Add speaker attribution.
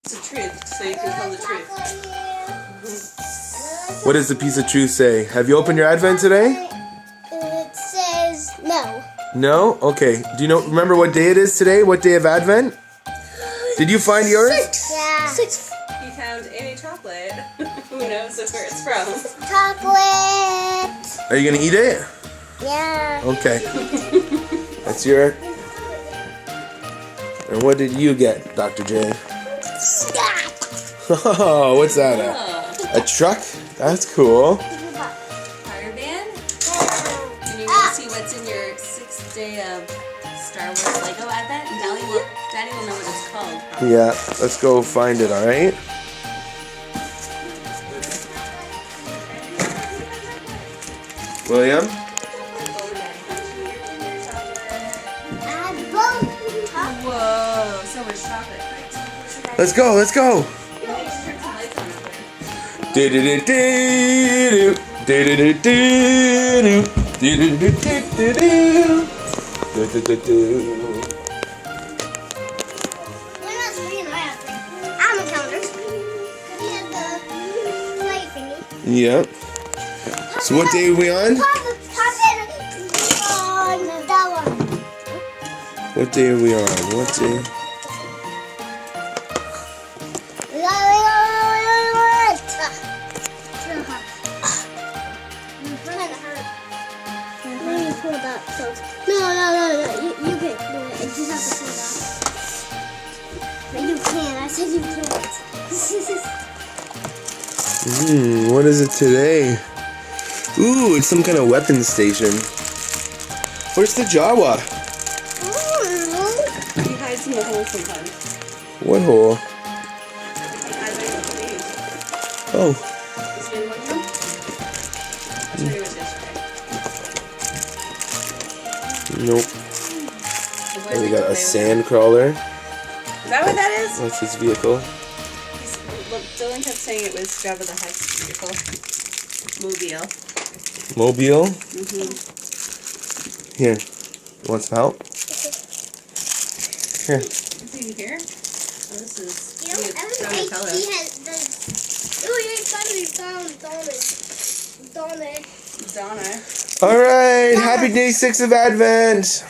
Speaker 1: It's the truth, so you can tell the truth.
Speaker 2: What does the piece of truth say? Have you opened your Advent today?
Speaker 3: It says no.
Speaker 2: No? Okay. Do you remember what day it is today? What day of Advent? Did you find yours?
Speaker 3: Yeah. 6.
Speaker 1: He found any chocolate. Who knows where it's from?
Speaker 3: Chocolate.
Speaker 2: Are you going to eat it?
Speaker 3: Yeah.
Speaker 2: Okay. That's your... And what did you get, Dr. J? Oh, what's that? A truck? That's cool.
Speaker 1: Fire band? And you're going to see what's in your 6th day of Star Wars Lego Advent. Daddy will know what it's called.
Speaker 2: Yeah, let's go find it, alright? William?
Speaker 1: Whoa, so much chocolate.
Speaker 2: Let's go, let's go! Do-do-do-do-do. Do-do-do-do-do. Do-do-do-do-do. Do-do-do-do. Yep. So what day are we on? What day are we on? What day?
Speaker 3: No. You can do it. You just have to pull it off. But you can't. I said you can't.
Speaker 2: What is it today? Ooh, it's some kind of weapon station. Where's the Jawa?
Speaker 1: He hides in the hole sometimes.
Speaker 2: What hole?
Speaker 1: He hides in the cave.
Speaker 2: Oh.
Speaker 1: Is he in one room? That's where he was yesterday.
Speaker 2: Nope. And we got a sand crawler.
Speaker 1: Is that what that is?
Speaker 2: That's his vehicle.
Speaker 1: Well, Dylan kept saying it was Jabba the Hutt's vehicle. Mobile.
Speaker 2: Mobile?
Speaker 1: Mm-hmm.
Speaker 2: Here. You want some help? Here.
Speaker 1: Is he here? Oh, this is
Speaker 3: Donatello.
Speaker 1: Donna.
Speaker 2: Alright, happy day 6 of Advent.